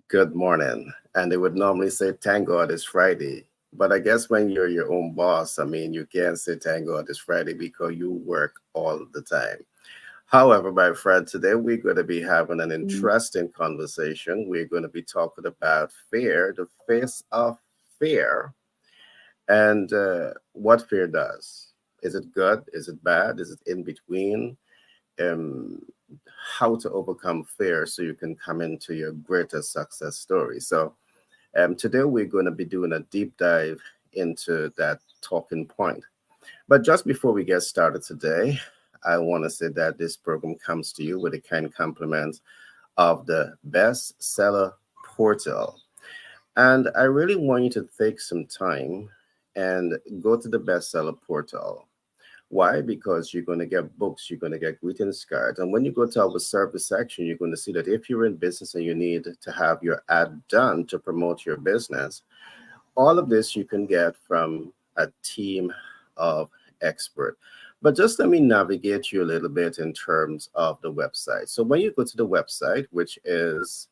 good morning. And they would normally say, thank God it's Friday. But I guess when you're your own boss, I mean, you can't say thank God it's Friday because you work all the time. However, my friend, today we're going to be having an Mm, interesting conversation. We're going to be talking about fear, the face of fear, and what fear does. Is it good? Is it bad? Is it in between? um, how to overcome fear so you can come into your greatest success story. So, today we're going to be doing a deep dive into that talking point. But just before we get started today, I want to say that this program comes to you with the kind compliments of the bestseller portal. And I really want you to take some time and go to the bestseller portal. Why? Because you're going to get books, you're going to get greetings cards. And when you go to our service section, you're going to see that if you're in business and you need to have your ad done to promote your business, all of this you can get from a team of experts. But just let me navigate you a little bit in terms of the website. So when you go to the website, which is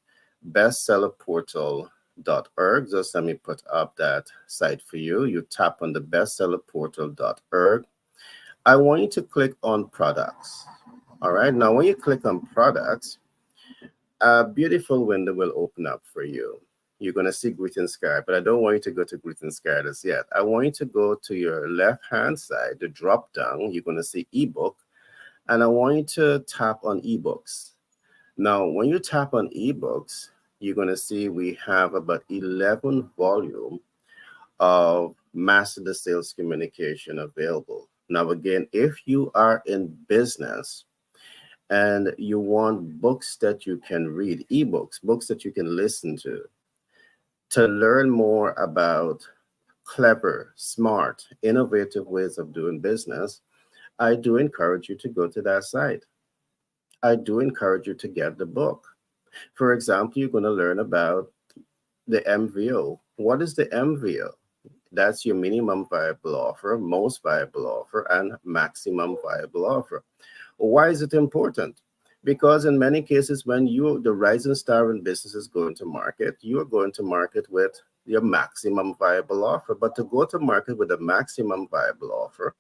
bestsellerportal.org, just let me put up that site for you. You tap on the bestsellerportal.org. I want you to click on products. All right. Now, when you click on products, a beautiful window will open up for you. You're going to see greetings card, but I don't want you to go to greetings card as yet. I want you to go to your left hand side, the drop down. You're going to see ebook, and I want you to tap on ebooks. Now, when you tap on ebooks, you're going to see we have about 11 volume of master the sales communication available. Now, again, if you are in business and you want books that you can read, ebooks, books that you can listen to learn more about clever, smart, innovative ways of doing business, I do encourage you to go to that site. I do encourage you to get the book. For example, you're going to learn about the MVO. What is the MVO? That's your minimum viable offer, most viable offer, and maximum viable offer. Why is it important? Because in many cases, when you, the rising star in business, is going to market, you are going to market with your maximum viable offer. But to go to market with a maximum viable offer,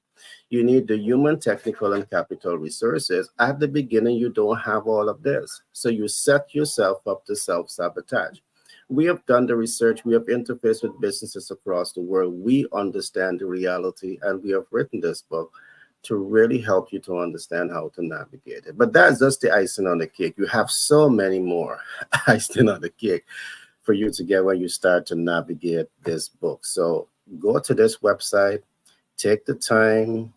you need the human, technical, and capital resources. At the beginning, you don't have all of this. So you set yourself up to self sabotage. We have done the research, we have interfaced with businesses across the world. We understand the reality, and we have written this book to really help you to understand how to navigate it. But that's just the icing on the cake. You have so many more icing on the cake for you to get when you start to navigate this book. So go to this website, take the time,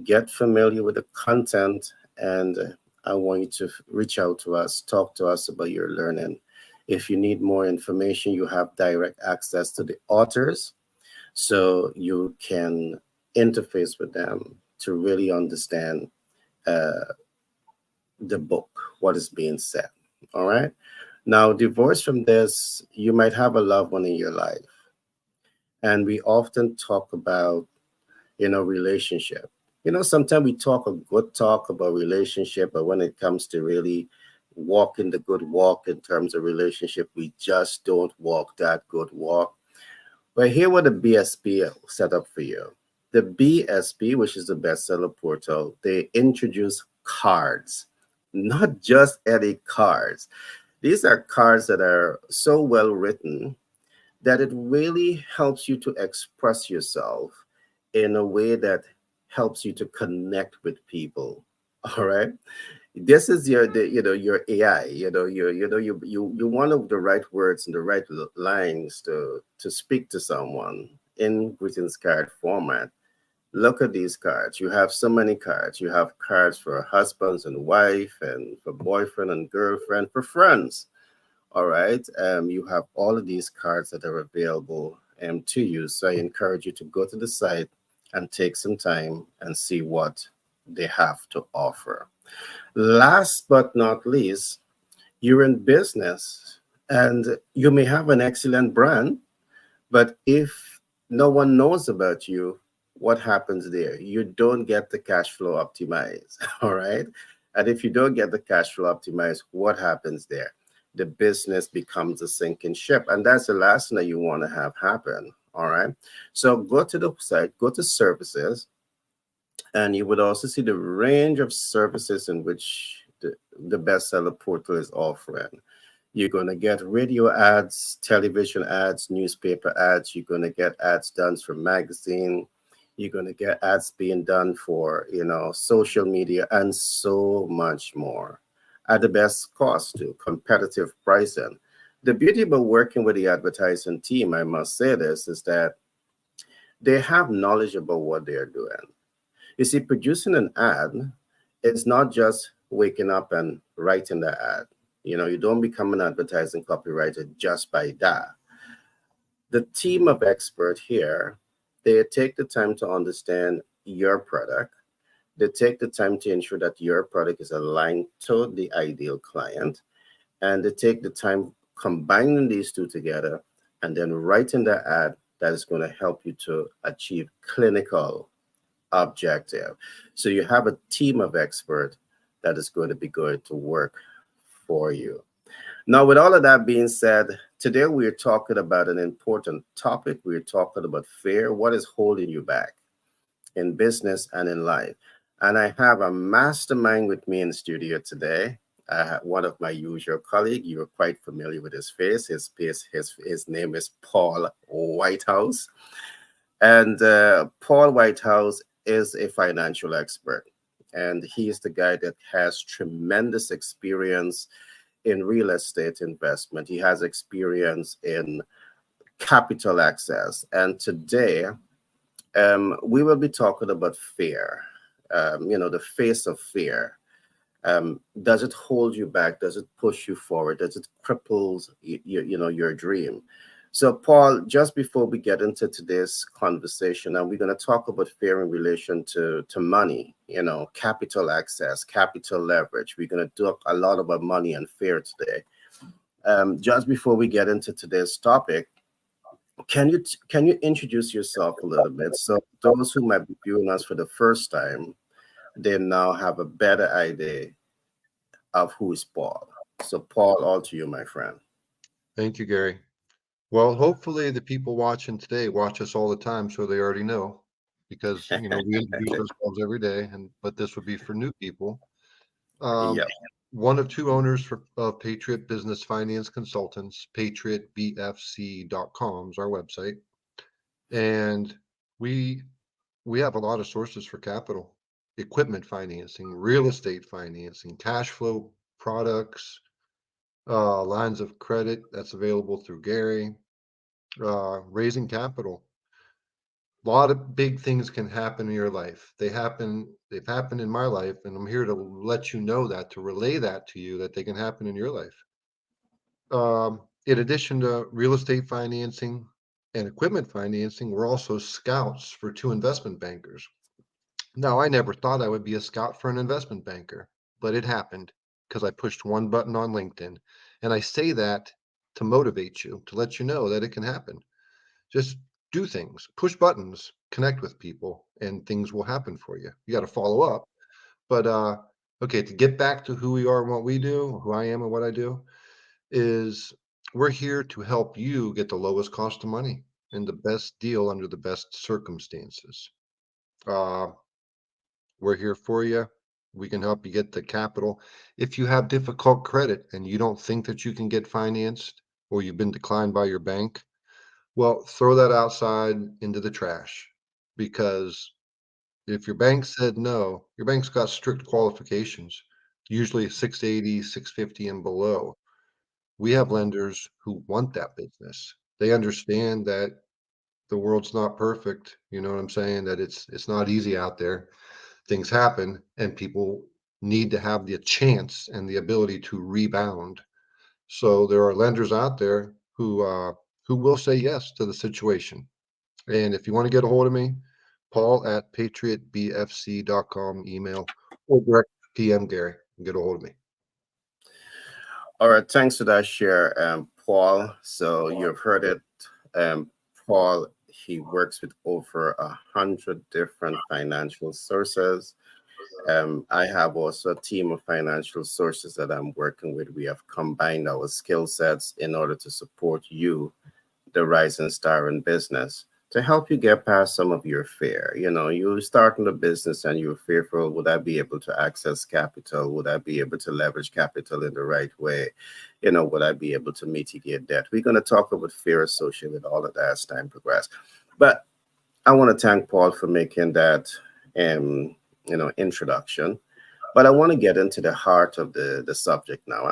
get familiar with the content, and I want you to reach out to us, talk to us about your learning. If you need more information, you have direct access to the authors so you can interface with them to really understand uh, the book, what is being said. All right. Now, divorce from this, you might have a loved one in your life, and we often talk about relationship. Sometimes we talk a good talk about relationship, but when it comes to really walking the good walk in terms of relationship, we just don't walk that good walk. But here what the BSP set up for you. The BSP, which is the bestseller portal, they introduce cards, not just any cards. These are cards that are so well written that it really helps you to express yourself in a way that helps you to connect with people. All right. This is your AI. You want the right words and the right lines to speak to someone in greetings card format. Look at these cards. You have so many cards. You have cards for husbands and wife, and for boyfriend and girlfriend, for friends. All right. You have all of these cards that are available to you. So I encourage you to go to the site and take some time and see what they have to offer. Last but not least, you're in business and you may have an excellent brand, but if no one knows about you, what happens there? You don't get the cash flow optimized. All right. And if you don't get the cash flow optimized, what happens there? the business becomes a sinking ship. And that's the last thing that you want to have happen. All right. So go to the site, go to services, and you would also see the range of services in which the bestseller portal is offering. You're going to get radio ads, television ads, newspaper ads. You're going to get ads done for magazine. You're going to get ads being done for, social media and so much more at the best cost too, competitive pricing. The beauty about working with the advertising team, I must say this, is that they have knowledge about what they're doing. You see, producing an ad is not just waking up and writing the ad. You don't become an advertising copywriter just by that. The team of experts here, they take the time to understand your product. They take the time to ensure that your product is aligned to the ideal client. And they take the time combining these two together and then writing the ad that is going to help you to achieve clinical objective. So you have a team of experts that is going to be going to work for you. Now, with all of that being said, today we're talking about an important topic. We're talking about fear. What is holding you back in business and in life? And I have a mastermind with me in the studio today. One of my usual colleagues. You're quite familiar with his face. His name is Paul Whitehouse. And Paul Whitehouse is a financial expert. And he is the guy that has tremendous experience in real estate investment. He has experience in capital access. And today, we will be talking about fear, the face of fear. Does it hold you back? Does it push you forward? Does it cripples your dream? So, Paul, just before we get into today's conversation, and we're going to talk about fear in relation to money, capital access, capital leverage. We're going to talk a lot about money and fear today. Just before we get into today's topic, can you introduce yourself a little bit so those who might be viewing us for the first time, they now have a better idea of who is Paul. So, Paul, all to you, my friend. Thank you, Gary. Well, hopefully the people watching today watch us all the time, so they already know, because we introduce ourselves every day, but this would be for new people. Um, Yeah. One of two owners of Patriot Business Finance Consultants. PatriotBFC.com is our website, and we we have a lot of sources for capital: equipment financing, real estate financing, cash flow products, lines of credit that's available through Gary, raising capital. A lot of big things can happen in your life. They've happened in my life, and I'm here to let you know that, to relay that to you, that they can happen in your life. In addition to real estate financing and equipment financing, we're also scouts for two investment bankers. Now, I never thought I would be a scout for an investment banker, but it happened because I pushed one button on LinkedIn. And I say that to motivate you, to let you know that it can happen. Just do things, push buttons, connect with people, and things will happen for you. You got to follow up. But okay, to get back to who we are and what we do, who I am and what I do, is we're here to help you get the lowest cost of money and the best deal under the best circumstances. Uh, we're here for you. We can help you get the capital. If you have difficult credit and you don't think that you can get financed, or you've been declined by your bank, well, throw that outside into the trash, because if your bank said no, your bank's got strict qualifications, usually 680, 650 and below. We have lenders who want that business. They understand that the world's not perfect. You know what I'm saying? That it's not easy out there. Things happen, and people need to have the chance and the ability to rebound. So there are lenders out there who will say yes to the situation. And if you want to get a hold of me, Paul at patriotbfc.com email, or direct PM Gary and get a hold of me. All right. Thanks for that share, Paul. So you've heard it. Paul, he works with over 100 different financial sources. I have also a team of financial sources that I'm working with. We have combined our skill sets in order to support you, the rising star in business, to help you get past some of your fear. You know, you starting a business and you're fearful, would I be able to access capital? Would I be able to leverage capital in the right way? You know, would I be able to mitigate debt? We're going to talk about fear associated with all of that as time progresses. But I want to thank Paul for making that introduction. But I want to get into the heart of the subject now.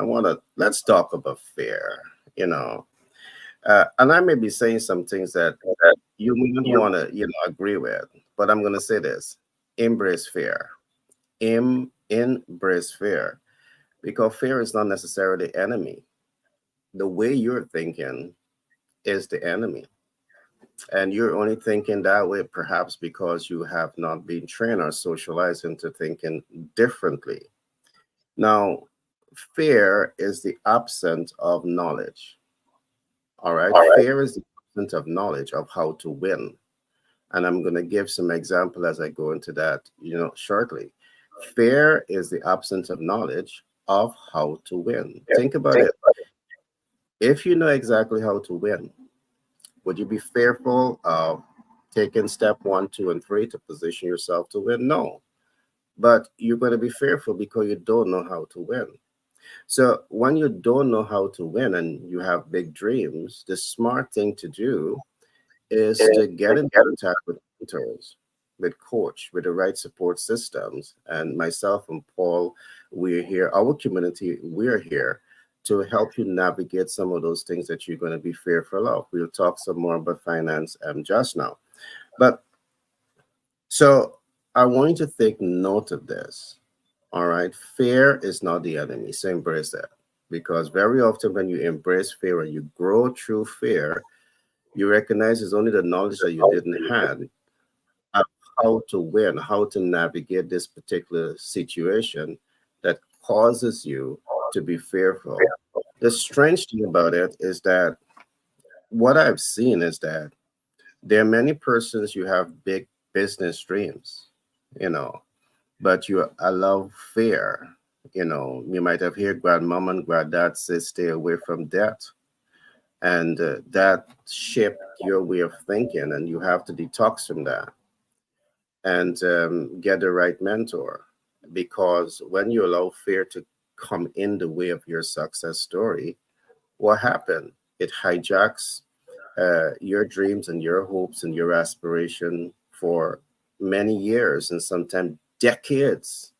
Let's talk about fear. You know, and I may be saying some things that you may not want to, agree with, but I'm going to say this: embrace fear. Embrace fear, because fear is not necessarily the enemy. The way you're thinking is the enemy, and you're only thinking that way perhaps because you have not been trained or socialized into thinking differently. Now, fear is the absence of knowledge. All right, fear is the absence of knowledge of how to win. And I'm going to give some example as I go into that, shortly. Fear is the absence of knowledge of how to win. Think about it. If you know exactly how to win, would you be fearful of taking step one, two, and three to position yourself to win? No. But you're going to be fearful because you don't know how to win. So when you don't know how to win and you have big dreams, the smart thing to do is to get in contact with mentors, with coach, with the right support systems. And myself and Paul, we're here, our community, we're here to help you navigate some of those things that you're going to be fearful of. We'll talk some more about finance just now. But so I want you to take note of this. All right. Fear is not the enemy. So embrace that. Because very often when you embrace fear and you grow through fear, you recognize it's only the knowledge that you didn't have of how to win, how to navigate this particular situation that causes you to be fearful. The strange thing about it is that what I've seen is that there are many persons you have big business dreams, you know, but you allow fear. You know, you might have heard grandmom and granddad say, stay away from debt. And that shaped your way of thinking, and you have to detox from that and get the right mentor. Because when you allow fear to come in the way of your success story, what happened? It hijacks your dreams and your hopes and your aspiration for many years and sometimes decades.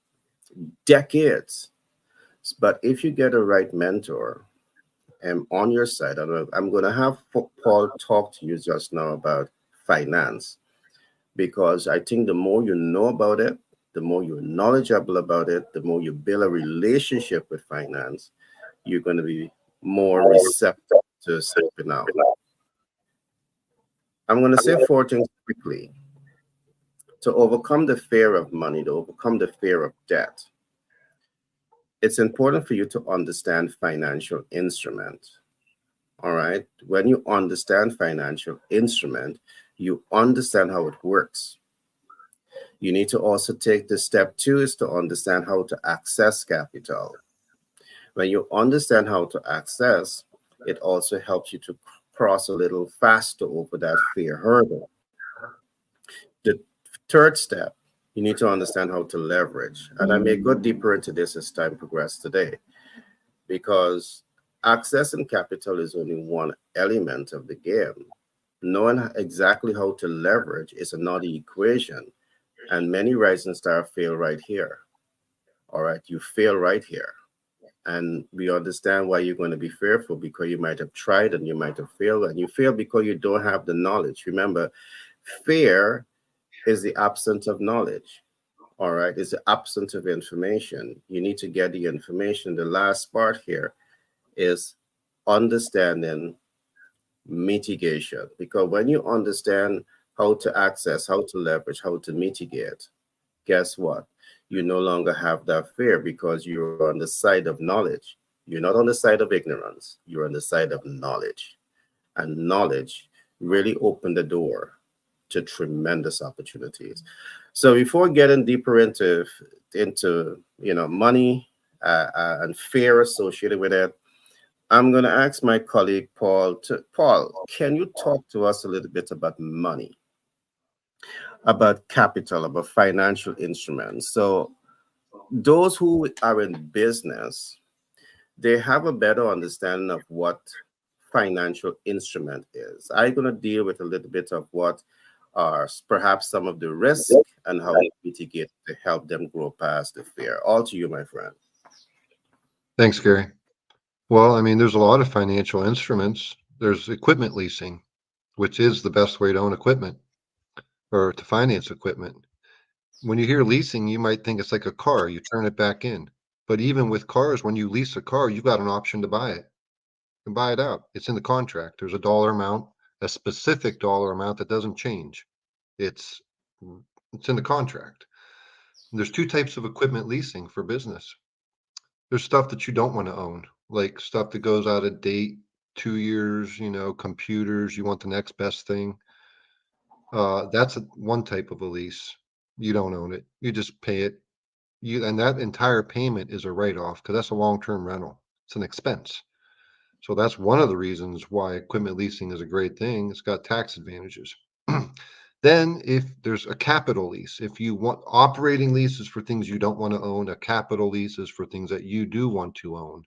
Decades. But if you get a right mentor on your side, I'm going to have Paul talk to you just now about finance, because I think the more you know about it, the more you're knowledgeable about it, the more you build a relationship with finance, you're going to be more receptive to stepping out. I'm going to say four things quickly to overcome the fear of money, to overcome the fear of debt. It's important for you to understand financial instrument. All right. When you understand financial instrument, you understand how it works. You need to also take the step two is to understand how to access capital. When you understand how to access, it also helps you to cross a little faster over that fear hurdle. The third step, you need to understand how to leverage. And I may go deeper into this as time progresses today, because accessing capital is only one element of the game. Knowing exactly how to leverage is another equation. And many rising stars fail right here. All right, you fail right here. And we understand why you're going to be fearful, because you might have tried and you might have failed, and you fail because you don't have the knowledge. Remember, fear is the absence of knowledge. All right, it's the absence of information. You need to get the information. The last part here is understanding mitigation, because when you understand how to access, how to leverage, how to mitigate, guess what? You no longer have that fear because you're on the side of knowledge. You're not on the side of ignorance, you're on the side of knowledge. And knowledge really opened the door to tremendous opportunities. So before getting deeper into money and fear associated with it, I'm going to ask my colleague Paul. Paul, can you talk to us a little bit about money, about capital, about financial instruments? So those who are in business, they have a better understanding of what financial instrument is. I'm going to deal with a little bit of what are perhaps some of the risk and how we mitigate to help them grow past the fear. All to you, my friend. Thanks, Gary. Well, I mean, there's a lot of financial instruments. There's equipment leasing, which is the best way to own equipment or to finance equipment. When you hear leasing, you might think it's like a car, you turn it back in. But even with cars, when you lease a car, you've got an option to buy it and buy it out. It's in the contract. There's a dollar amount, a specific dollar amount that doesn't change. It's it's in the contract. And there's two types of equipment leasing for business. There's stuff that you don't want to own, like stuff that goes out of date, 2 years, computers, you want the next best thing. That's one type of a lease. You don't own it. You just pay it. And that entire payment is a write-off because that's a long-term rental. It's an expense. So that's one of the reasons why equipment leasing is a great thing. It's got tax advantages. Then if there's a capital lease, if you want operating leases for things you don't want to own, a capital lease is for things that you do want to own,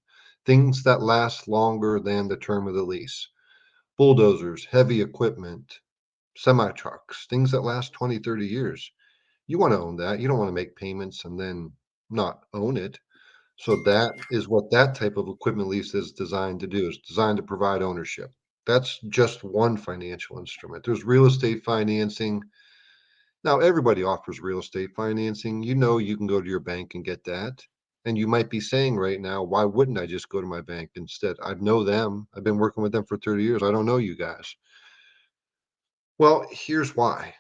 things that last longer than the term of the lease. Bulldozers, heavy equipment, semi trucks, things that last 20, 30 years. You want to own that. You don't want to make payments and then not own it. So that is what that type of equipment lease is designed to do. It's designed to provide ownership. That's just one financial instrument. There's real estate financing. Now, everybody offers real estate financing. You can go to your bank and get that. And you might be saying right now, why wouldn't I just go to my bank instead? I know them. I've been working with them for 30 years. I don't know you guys. Well, here's why.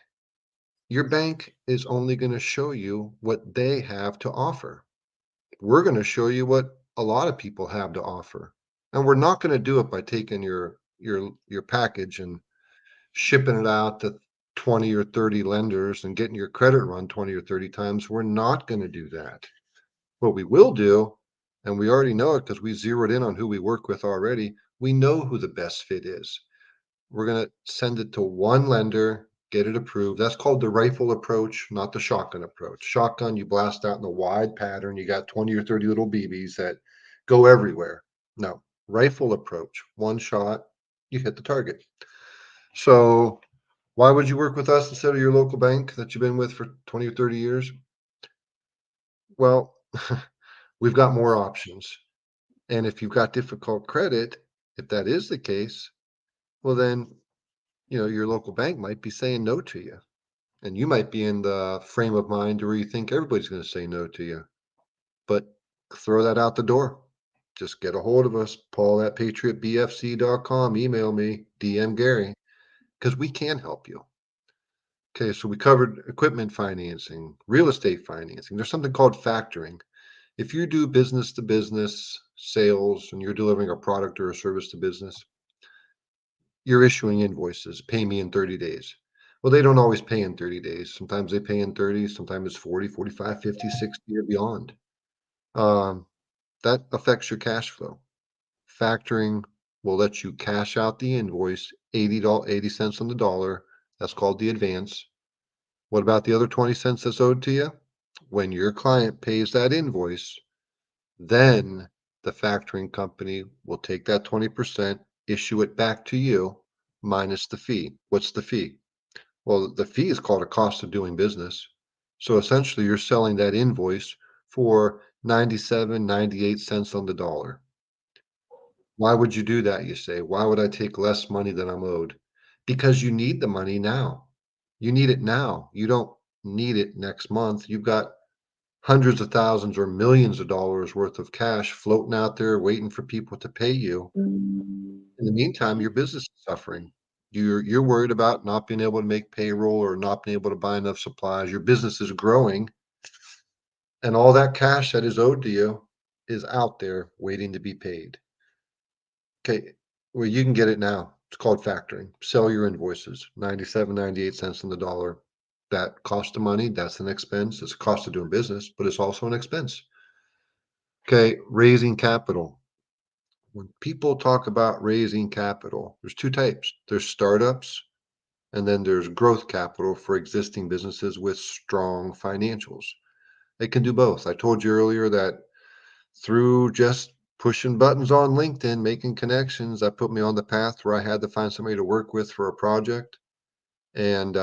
Your bank is only going to show you what they have to offer. We're going to show you what a lot of people have to offer. And we're not going to do it by taking your package and shipping it out to 20 or 30 lenders and getting your credit run 20 or 30 times. We're not going to do that. What we will do, and we already know it because we zeroed in on who we work with already, we know who the best fit is. We're going to send it to one lender, get it approved. That's called the rifle approach, not the shotgun approach. Shotgun, you blast out in a wide pattern. You got 20 or 30 little BBs that go everywhere. No, rifle approach, one shot, you hit the target. So why would you work with us instead of your local bank that you've been with for 20 or 30 years? Well, we've got more options. And if you've got difficult credit, if that is the case, well, then, your local bank might be saying no to you. And you might be in the frame of mind where you think everybody's going to say no to you. But throw that out the door. Just get a hold of us, Paul at patriotbfc.com. Email me, DM Gary, because we can help you. Okay, so we covered equipment financing, real estate financing. There's something called factoring. If you do business to business sales and you're delivering a product or a service to business, you're issuing invoices, pay me in 30 days. Well, they don't always pay in 30 days. Sometimes they pay in 30, sometimes it's 40, 45, 50, 60 or beyond. That affects your cash flow. Factoring will let you cash out the invoice, 80 cents on the dollar. That's called the advance. What about the other 20 cents that's owed to you? When your client pays that invoice, then the factoring company will take that 20%, issue it back to you minus the fee. What's the fee? Well, the fee is called a cost of doing business. So essentially you're selling that invoice for 97, 98 cents on the dollar. Why would you do that? You say, why would I take less money than I'm owed? Because you need the money now. You need it now. You don't need it next month. You've got hundreds of thousands or millions of dollars worth of cash floating out there waiting for people to pay you. In the meantime, your business is suffering. You're worried about not being able to make payroll or not being able to buy enough supplies. Your business is growing, and all that cash that is owed to you is out there waiting to be paid. Okay, well, you can get it now. It's called factoring. Sell your invoices, 97, 98 cents on the dollar. That cost of money, that's an expense. It's a cost of doing business, but it's also an expense. Okay, raising capital. When people talk about raising capital, there's two types. There's startups, and then there's growth capital for existing businesses with strong financials. They can do both. I told you earlier that through just pushing buttons on LinkedIn, making connections, that put me on the path where I had to find somebody to work with for a project. And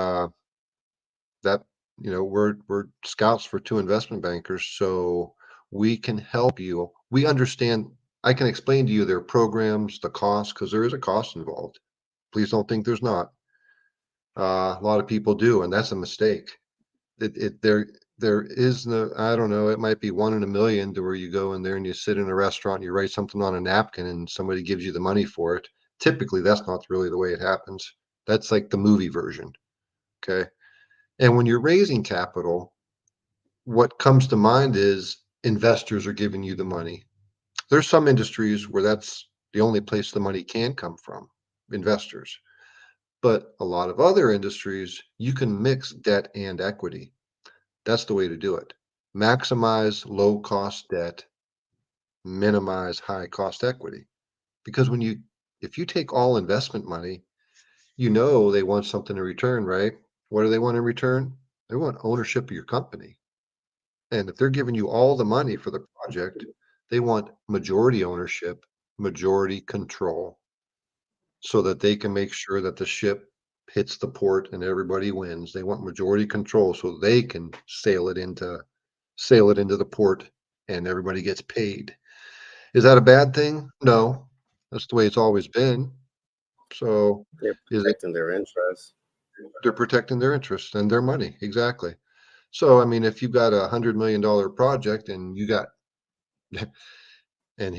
that, we're scouts for two investment bankers. So we can help you. We understand, I can explain to you their programs, the cost, because there is a cost involved. Please don't think there's not. A lot of people do, and that's a mistake. There is no, I don't know, it might be one in a million to where you go in there and you sit in a restaurant, and you write something on a napkin and somebody gives you the money for it. Typically, that's not really the way it happens. That's like the movie version. Okay. And when you're raising capital, what comes to mind is investors are giving you the money. There's some industries where that's the only place the money can come from, investors. But a lot of other industries, you can mix debt and equity. That's the way to do it. Maximize low cost debt, minimize high cost equity. Because if you take all investment money, they want something in return, right? What do they want in return? They want ownership of your company. And if they're giving you all the money for the project, they want majority ownership, majority control, so that they can make sure that the ship hits the port and everybody wins. They want majority control so they can sail it into the port and everybody gets paid. Is that a bad thing? No. That's the way it's always been. So They're is it protecting their interests. they're protecting their interests and their money. Exactly. So I mean, if you've got $100 million project and you got and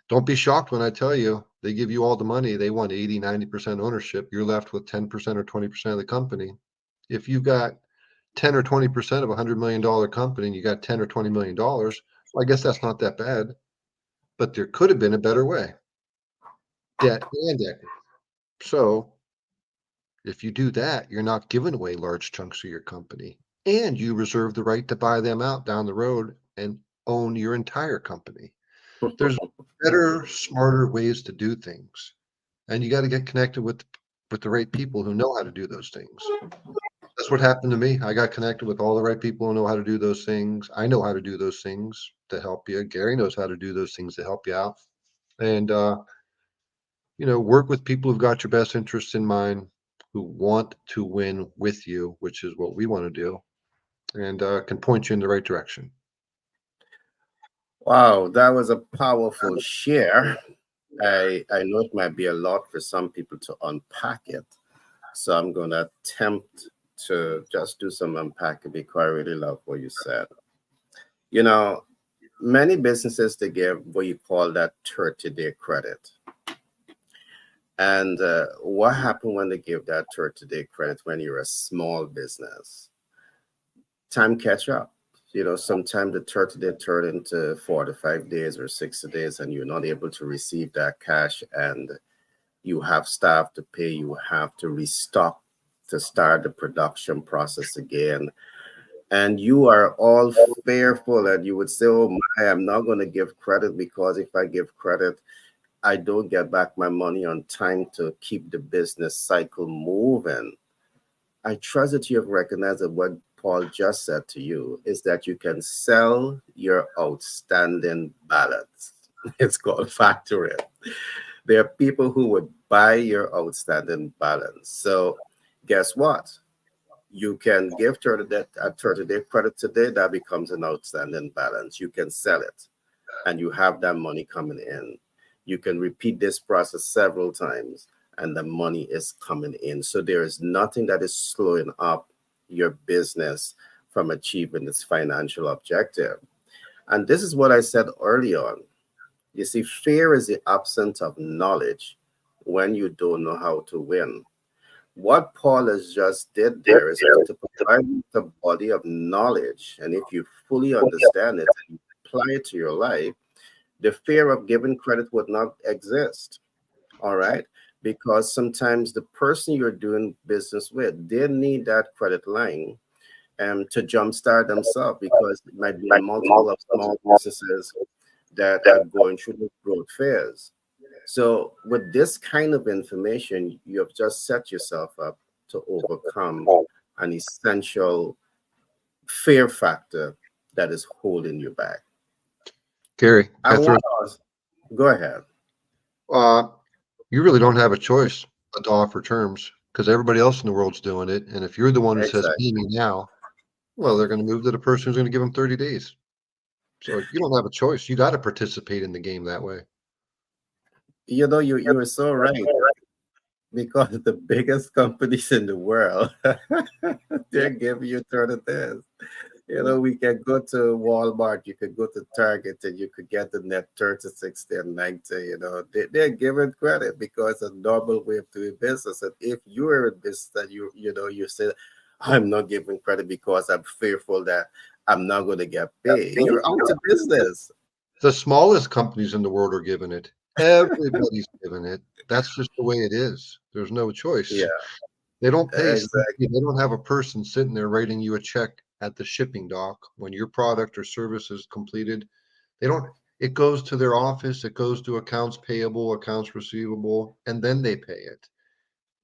don't be shocked when I tell you they give you all the money, they want 80, 90% ownership. You're left with 10% or 20% of the company. If you've got 10 or 20% of a $100 million company and you got 10 or $20 million, well, I guess that's not that bad. But there could have been a better way. Debt and equity. So if you do that, you're not giving away large chunks of your company, and you reserve the right to buy them out down the road and own your entire company. There's better, smarter ways to do things, and you got to get connected with the right people who know how to do those things. That's what happened to me. I got connected with all the right people who know how to do those things. I know how to do those things to help you. Gary knows how to do those things to help you out. And work with people who've got your best interests in mind, who want to win with you, which is what we want to do, and can point you in the right direction. Wow, that was a powerful share. I know it might be a lot for some people to unpack it. So I'm going to attempt to just do some unpacking because I really love what you said. You know, many businesses, they give what you call that 30-day credit. And what happened when they give that 30-day credit when you're a small business? Time catch up. Sometimes the 30-day turn into 45 days or 60 days, and you're not able to receive that cash, and you have staff to pay, you have to restock to start the production process again. And you are all fearful, and you would say, oh my, I'm not going to give credit because if I give credit, I don't get back my money on time to keep the business cycle moving. I trust that you have recognized that what Paul just said to you is that you can sell your outstanding balance. It's called factoring. There are people who would buy your outstanding balance. So guess what? You can give 30-day credit today, that becomes an outstanding balance. You can sell it and you have that money coming in. You can repeat this process several times and the money is coming in. So there is nothing that is slowing up your business from achieving its financial objective. And this is what I said early on. You see, fear is the absence of knowledge when you don't know how to win. What Paul has just did there is going to provide you the body of knowledge. And if you fully understand it and apply it to your life, the fear of giving credit would not exist. All right. because sometimes the person you're doing business with, they need that credit line to jumpstart themselves, because it might be a multiple of small businesses that are going through the growth phase. So with this kind of information, you have just set yourself up to overcome an essential fear factor that is holding you back. Gary, I want to go ahead. uh, you really don't have a choice but to offer terms because everybody else in the world's doing it. And if you're the one who says, pay Exactly. me now, well, they're going to move to the person who's going to give them 30 days. So you don't have a choice. You got to participate in the game that way. You know, you are so right, because the biggest companies in the world, they're giving you 30 days. You know, we can go to Walmart, you could go to Target, and you could get the net 30, 60, and 90. You know, they're giving credit because it's a normal way of doing business. And if you're in business that you say, I'm not giving credit because I'm fearful that I'm not going to get paid, you're out of business. The smallest companies in the world are giving it. Everybody's giving it. That's just the way it is. There's no choice. Yeah, They don't pay. exactly. They don't have a person sitting there writing you a check at the shipping dock when your product or service is completed. They don't. It goes to their office. It goes to accounts payable, accounts receivable, and then they pay it.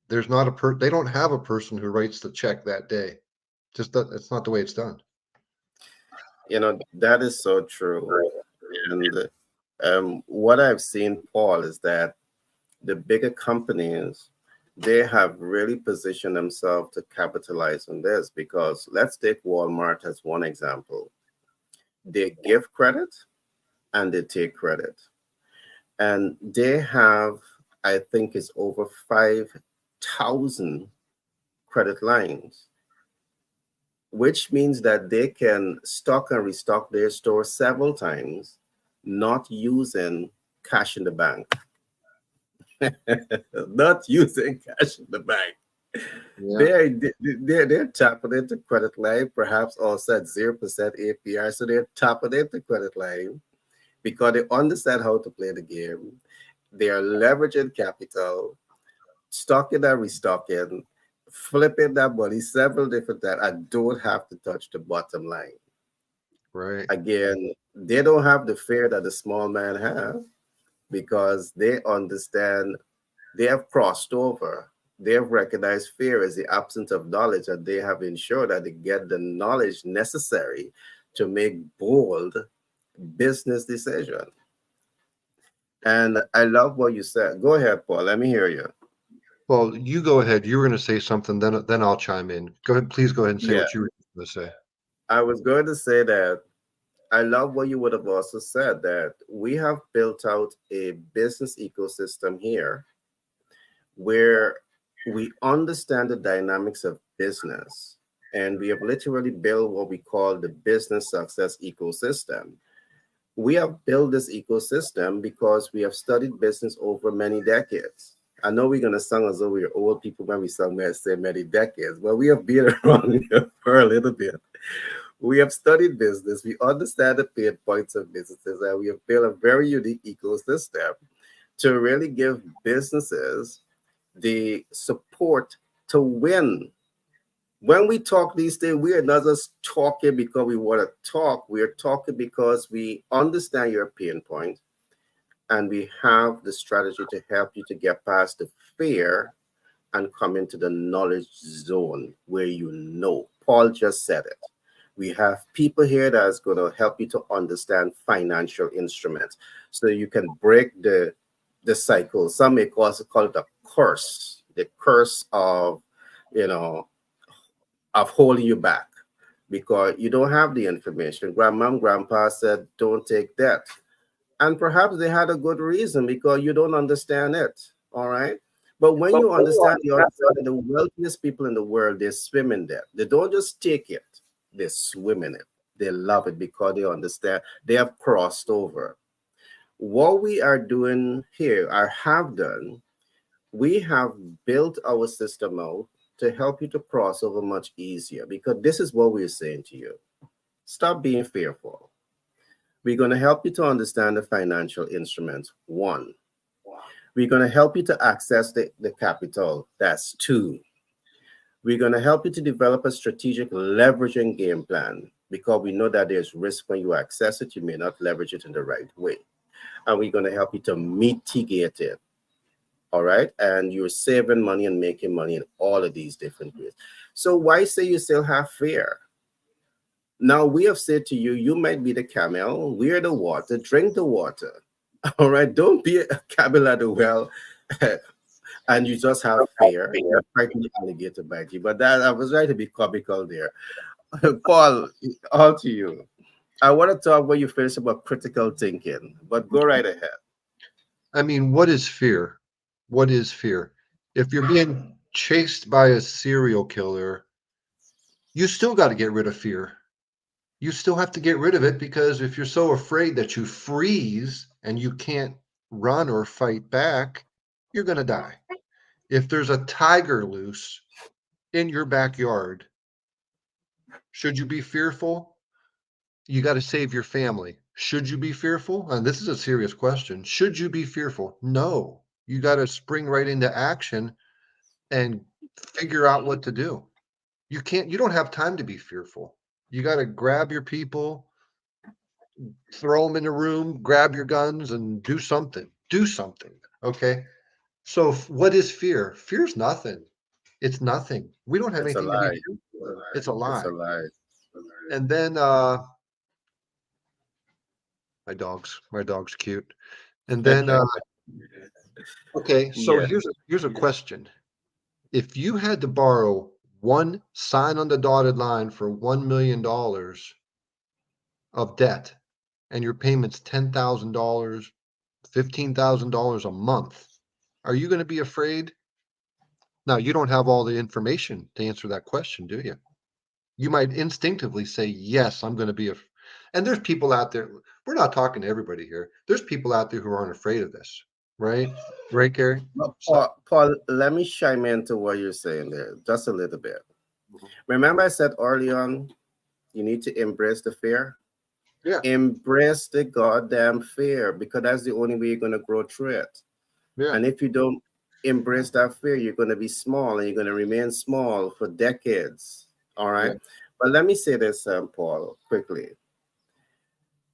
There's not They don't have a person who writes the check that day. Just that. It's not the way it's done. You know, that is so true. And what I've seen, Paul, is that the bigger companies, they have really positioned themselves to capitalize on this, because let's take Walmart as one example. They give credit and they take credit. And they have, I think it's over 5,000 credit lines, which means that they can stock and restock their store several times, not using cash in the bank. Not using cash in the bank. Yeah. They're tapping into credit line, perhaps also at 0% APR. So they're tapping into credit line because they understand how to play the game. They are leveraging capital, stocking and restocking, flipping that money several different times. I don't have to touch the bottom line. Right. Again, they don't have the fear that the small man have, because they understand, they have crossed over. They have recognized fear as the absence of knowledge, and they have ensured that they get the knowledge necessary to make bold business decisions. And I love what you said. Go ahead, Paul. Let me hear you. Well, you go ahead. You were going to say something, then I'll chime in. Go ahead. Please go ahead and say Yeah, what you were going to say. I was going to say that I love what you would have also said, that we have built out a business ecosystem here where we understand the dynamics of business, and we have literally built what we call the business success ecosystem. We have built this ecosystem because we have studied business over many decades. I know we're going to sound as though we're old people when we somewhere say many decades, but we have been around here for a little bit. We have studied business, we understand the pain points of businesses, and we have built a very unique ecosystem to really give businesses the support to win. When we talk these days, we are not just talking because we want to talk. We are talking because we understand your pain point, and we have the strategy to help you to get past the fear and come into the knowledge zone where you know. Paul just said it. We have people here that is going to help you to understand financial instruments so you can break the cycle. Some may call it the curse of, you know, of holding you back because you don't have the information. Grandma and grandpa said, don't take debt. And perhaps they had a good reason because you don't understand it. All right. But when you understand that the wealthiest people in the world, they swim in debt. They don't just take it, they swim in it. They love it because they understand they have crossed over. What we are doing here, I have done, we have built our system out to help you to cross over much easier, because this is what we're saying to you. Stop being fearful. We're going to help you to understand the financial instruments. One, We're going to help you to access the capital. That's two. We're going to help you to develop a strategic leveraging game plan because we know that there's risk when you access it. You may not leverage it in the right way. And we're going to help you to mitigate it. All right. And you're saving money and making money in all of these different ways. So why say you still have fear? Now we have said to you, you might be the camel, we're the water, drink the water. All right. Don't be a camel at the well and you just have fear. You're fighting the alligator bite you. But that I was trying to be comical there. Paul, all to you. I want to talk when you finish about critical thinking, but go right ahead. I mean, what is fear? What is fear? If you're being chased by a serial killer, you still got to get rid of fear. You still have to get rid of it because if you're so afraid that you freeze and you can't run or fight back, you're going to die. If there's a tiger loose in your backyard, should you be fearful? You got to save your family. Should you be fearful? And this is a serious question. Should you be fearful? No. You got to spring right into action and figure out what to do. You don't have time to be fearful. You got to grab your people, throw them in a room, grab your guns and do something. Do something. Okay. So what is fear? Fear's nothing. It's nothing. We don't have It's a anything to be lie. fearful for. It's a It's a lie. lie. And then my dog's cute. And then okay, so Yeah. here's a question. If you had to borrow one sign on the dotted line for $1 million of debt and your payment's $10,000, $15,000 a month, are you going to be afraid? Now, you don't have all the information to answer that question, do you? You might instinctively say, yes, I'm going to be and there's people out there. We're not talking to everybody here. There's people out there who aren't afraid of this, right? Right, Gary? Well, So, Paul, let me chime into what you're saying there just a little bit. mhm. Remember, I said early on, you need to embrace the fear. Yeah, Embrace the goddamn fear because that's the only way you're going to grow through it. yeah, And if you don't embrace that fear, you're going to be small and you're going to remain small for decades. All yeah. right. But let me say this, Paul, quickly.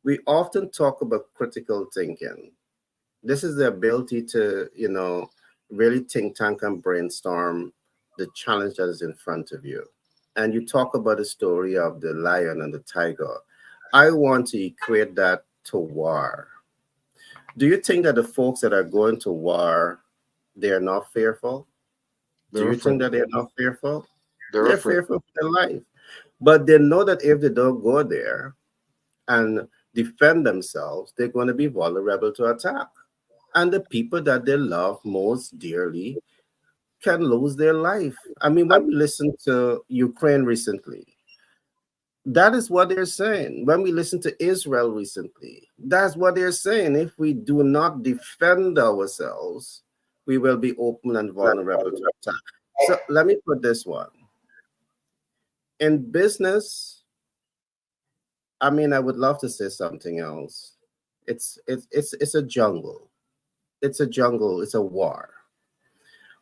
We often talk about critical thinking. This is the ability to, really think tank and brainstorm the challenge that is in front of you. And you talk about the story of the lion and the tiger. I want to equate that to war. Do you think that the folks that are going to war, they are not fearful? Do They're you think afraid. that they're not fearful? They're They're afraid. fearful for their life. But they know that if they don't go there and defend themselves, they're going to be vulnerable to attack. And the people that they love most dearly can lose their life. I mean, when we listen to Ukraine recently, that is what they're saying. When we listen to Israel recently, that's what they're saying. If we do not defend ourselves, we will be open and vulnerable to attack. So let me put this one. In business, I mean, I would love to say something else. It's a jungle. It's a jungle. It's a war.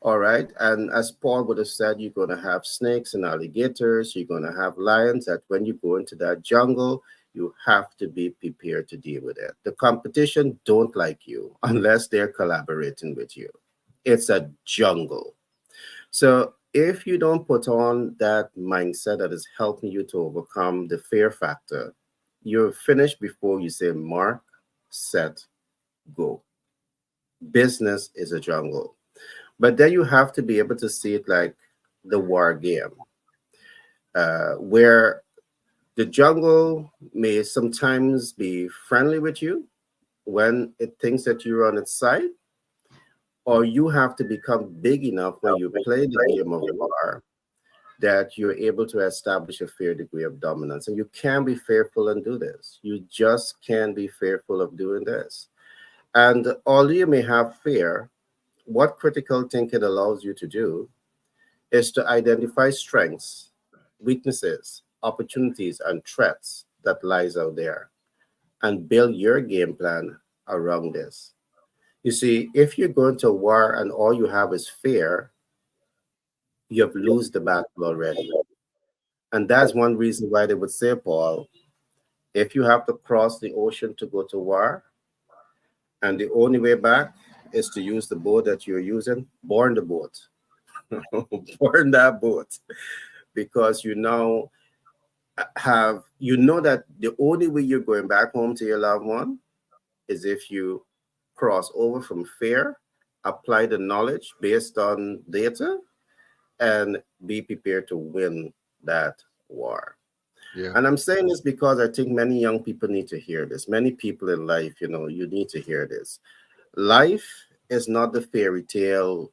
All right. And as Paul would have said, you're going to have snakes and alligators. You're going to have lions. That when you go into that jungle, you have to be prepared to deal with it. The competition don't like you unless they're collaborating with you. It's a jungle. So if you don't put on that mindset that is helping you to overcome the fear factor, you're finished before you say mark, set, go. Business is a jungle. But then you have to be able to see it like the war game, where the jungle may sometimes be friendly with you when it thinks that you're on its side, or you have to become big enough when you play the game of war that you're able to establish a fair degree of dominance. And you can be fearful and do this. You just can't be fearful of doing this. And although you may have fear, what critical thinking allows you to do is to identify strengths, weaknesses, opportunities, and threats that lies out there and build your game plan around this. You see, if you go into war and all you have is fear, you have lose the battle already. And that's one reason why they would say, Paul, if you have to cross the ocean to go to war, and the only way back is to use the boat that you're using, burn the boat. Burn that boat. Because you now you know that the only way you're going back home to your loved one is if you cross over from fear, apply the knowledge based on data, and be prepared to win that war. Yeah. And I'm saying this because I think many young people need to hear this. Many people in life, you need to hear this. Life is not the fairy tale,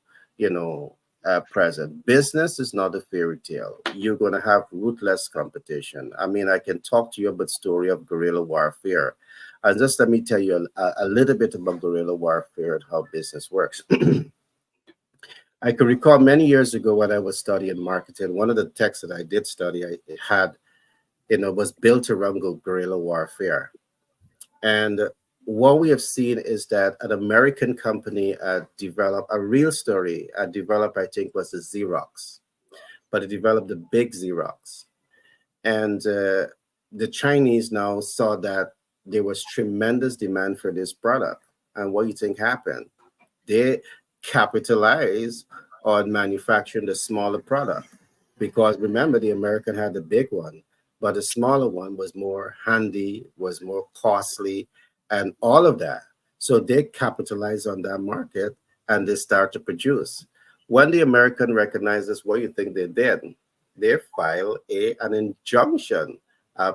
present. Business is not a fairy tale. You're going to have ruthless competition. I mean, I can talk to you about story of guerrilla warfare. And just let me tell you a little bit about guerrilla warfare and how business works. I can recall many years ago when I was studying marketing, one of the texts that I did study, I had, was built around guerrilla warfare. And what we have seen is that an American company developed a real story. Developed, I think, was the Xerox, but it developed the big Xerox. And the Chinese now saw that there was tremendous demand for this product. And what do you think happened? They capitalized on manufacturing the smaller product because remember, the American had the big one, but the smaller one was more handy, was more costly, and all of that. So they capitalized on that market and they start to produce. When the American recognizes what you think they did, they file an injunction uh,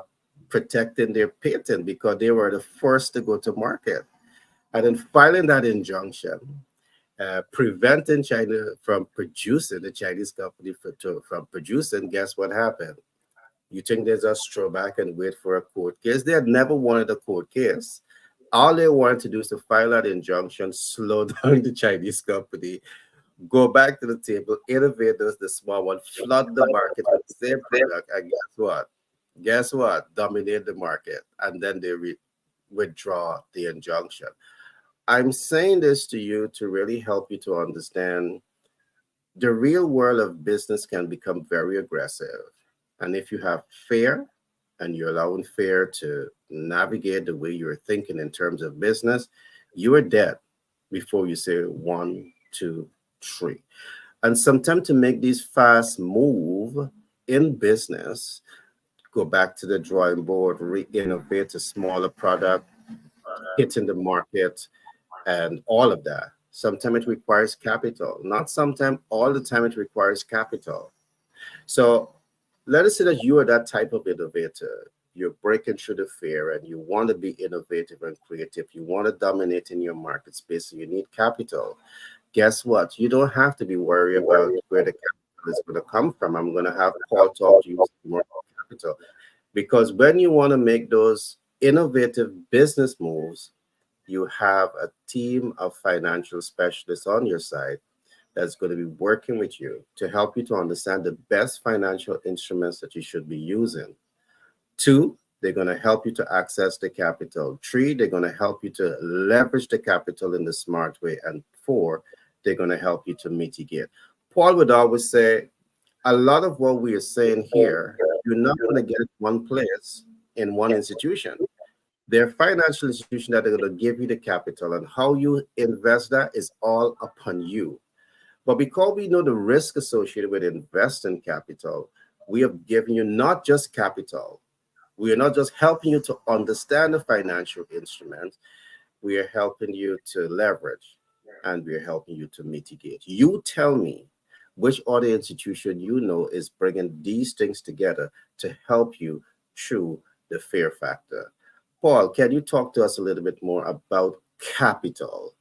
protecting their patent because they were the first to go to market. And in filing that injunction, preventing China from producing, the Chinese company from producing, guess what happened? You think they just throw back and wait for a court case? They had never wanted a court case. All they wanted to do is to file that injunction, slow down the Chinese company, go back to the table, innovate those, the small one, flood the market with the same product, and guess what? Guess what? Dominate the market, and then they withdraw the injunction. I'm saying this to you to really help you to understand the real world of business can become very aggressive. And if you have fear and you're allowing fear to navigate the way you're thinking in terms of business, you are dead before you say one, two, three. And sometimes to make this fast move in business, go back to the drawing board, re-innovate a smaller product, hitting the market, and all of that. Sometimes it requires capital. Not sometimes, all the time it requires capital. So let us say that you are that type of innovator. You're breaking through the fear and you want to be innovative and creative. You want to dominate in your market space. So you need capital. Guess what? You don't have to be worried about where the capital is going to come from. I'm going to have Paul talk to you more about capital. Because when you want to make those innovative business moves, you have a team of financial specialists on your side that's going to be working with you to help you to understand the best financial instruments that you should be using. Two, they're going to help you to access the capital. Three, they're going to help you to leverage the capital in the smart way. And four, they're going to help you to mitigate. Paul would always say, a lot of what we are saying here, you're not going to get it one place in one institution. They're financial institutions that are going to give you the capital, and how you invest that is all upon you. But because we know the risk associated with investing capital, we have given you not just capital. We are not just helping you to understand the financial instrument. We are helping you to leverage and we are helping you to mitigate. You tell me which other institution you know is bringing these things together to help you through the fear factor. Paul, can you talk to us a little bit more about capital?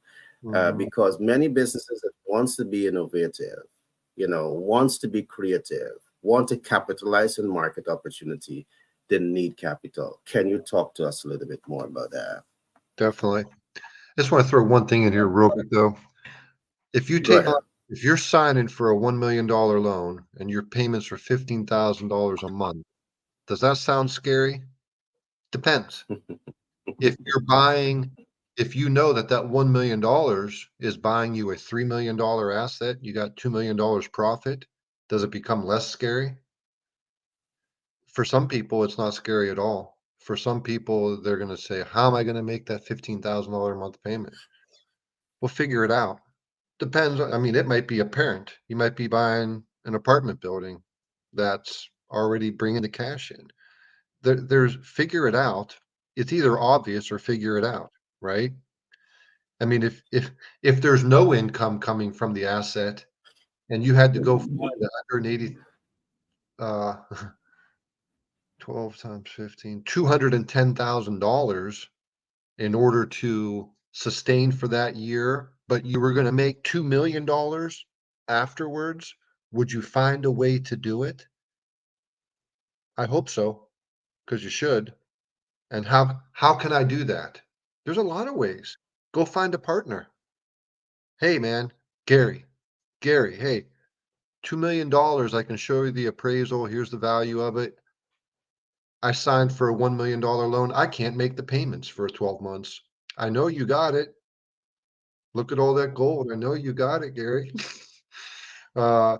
Because many businesses that wants to be innovative, wants to be creative, want to capitalize on market opportunity, they need capital. Can you talk to us a little bit more about that? Definitely. I just want to throw one thing in here real quick though. If you Go take ahead. on, if you're signing for a $1 million loan and your payments are $15,000 a month, does that sound scary? Depends. If you're buying if you know that that $1 million is buying you a $3 million asset, you got $2 million profit, does it become less scary? For some people, it's not scary at all. For some people, they're going to say, how am I going to make that $15,000 a month payment? We'll figure it out. Depends. I mean, it might be apparent. You might be buying an apartment building that's already bringing the cash in. There's figure it out. It's either obvious or figure it out, right? I mean, if there's no income coming from the asset and you had to go find 180, 12 times 15, $210,000 in order to sustain for that year, but you were going to make $2 million afterwards, would you find a way to do it? I hope so, because you should. And how can I do that? There's a lot of ways. Go find a partner. Hey, man, Gary, hey, $2 million. I can show you the appraisal. Here's the value of it. I signed for a $1 million loan. I can't make the payments for 12 months. I know you got it. Look at all that gold. I know you got it, Gary. uh,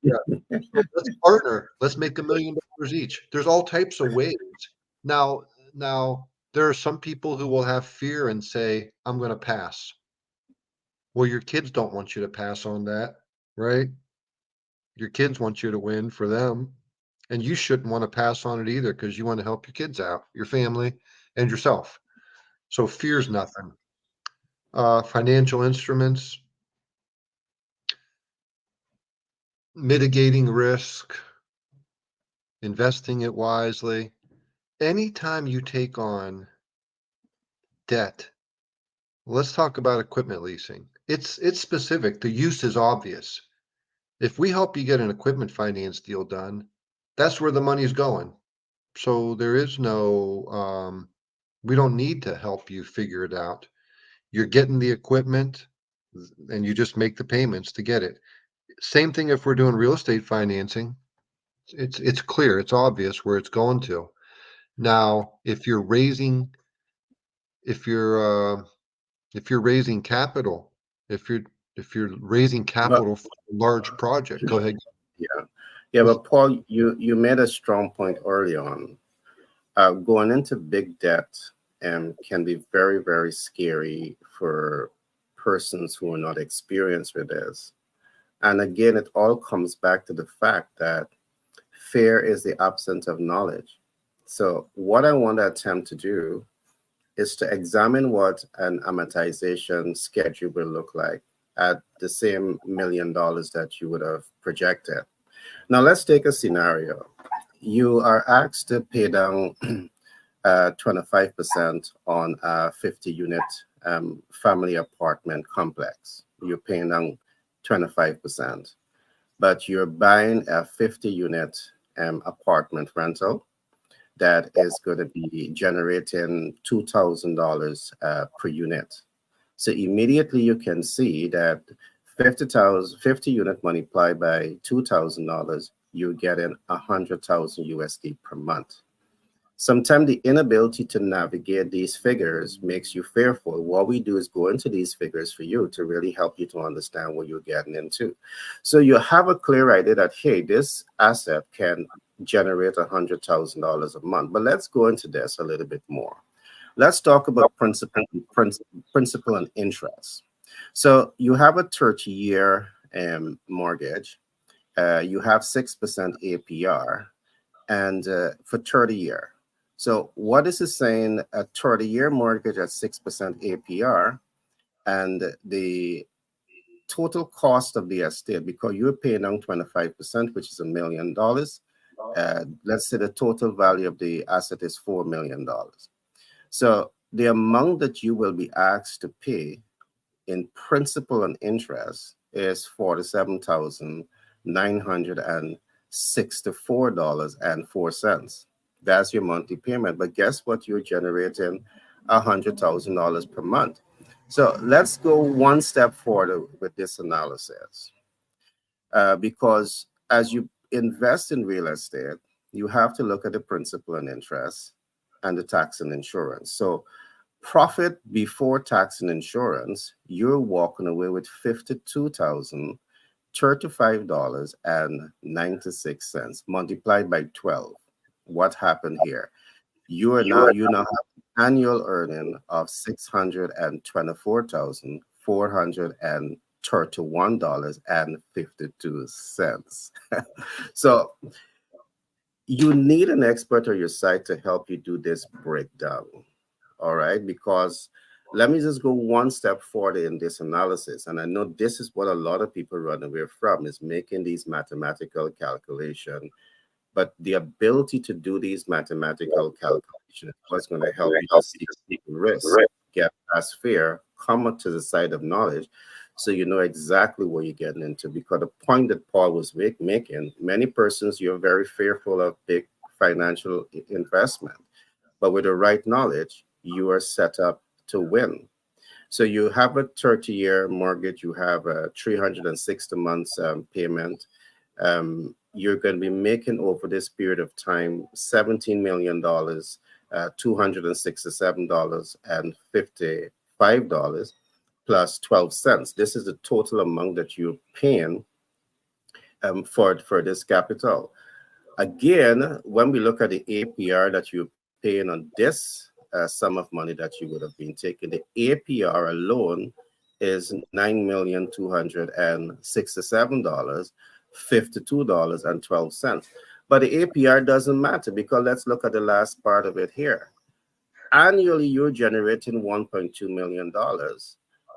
yeah. So let's partner. Let's make $1 million each. There's all types of ways. Now, there are some people who will have fear and say, I'm going to pass. Well, your kids don't want you to pass on that, right? Your kids want you to win for them. And you shouldn't want to pass on it either because you want to help your kids out, your family, and yourself. So fear's nothing. Financial instruments, mitigating risk, investing it wisely. Anytime you take on debt, let's talk about equipment leasing. It's specific. The use is obvious. If we help you get an equipment finance deal done, that's where the money's going. So there is no, we don't need to help you figure it out. You're getting the equipment and you just make the payments to get it. Same thing if we're doing real estate financing. It's clear, it's obvious where it's going to. Now, if you're raising if you're raising capital, if you're raising But capital for a large project, go ahead. yeah, yeah. But Paul, you made a strong point early on. Going into big debt can be very, very scary for persons who are not experienced with this. And again, it all comes back to the fact that fear is the absence of knowledge. So, what I want to attempt to do is to examine what an amortization schedule will look like at the same $1 million that you would have projected. Now, let's take a scenario. You are asked to pay down 25% on a 50-unit family apartment complex. You're paying down 25%, but you're buying a 50-unit apartment rental that is going to be generating $2,000 per unit. So immediately you can see that 50 unit multiplied by $2,000, you're getting 100,000 USD per month. Sometimes the inability to navigate these figures makes you fearful. What we do is go into these figures for you to really help you to understand what you're getting into. So you have a clear idea that, hey, this asset can generate $100,000 a month. But let's go into this a little bit more. Let's talk about principal and interest. So you have a 30-year mortgage. You have 6% APR, and for 30 years. So what is it saying? A 30-year mortgage at 6% APR, and the total cost of the estate, because you're paying down 25%, which is $1 million. Let's say the total value of the asset is $4 million. So the amount that you will be asked to pay in principal and interest is $47,964.04. That's your monthly payment. But guess what? You're generating $100,000 per month. So let's go one step forward with this analysis. Because as you invest in real estate, you have to look at the principal and interest and the tax and insurance. So Profit before tax and insurance, you're walking away with $52,035.96 multiplied by 12. What happened here? You now have annual earning of $624,431.52. So you need an expert on your side to help you do this breakdown. All right, because let me just go one step forward in this analysis. And I know this is what a lot of people run away from, is making these mathematical calculation. But the ability to do these mathematical calculations is what's going to help you to see risk, get past fear, come up to the side of knowledge, so you know exactly what you're getting into. Because the point that Paul was making, many persons, you're very fearful of big financial investment, but with the right knowledge, you are set up to win. So you have a 30-year mortgage, you have a 360 months payment. You're going to be making over this period of time $17 million, $267.55 plus 12 cents. This is the total amount that you're paying for this capital. Again, when we look at the APR that you're paying on this sum of money that you would have been taking, the APR alone is $9,267.52.12. But the APR doesn't matter, because let's look at the last part of it here. Annually, you're generating $1.2 million.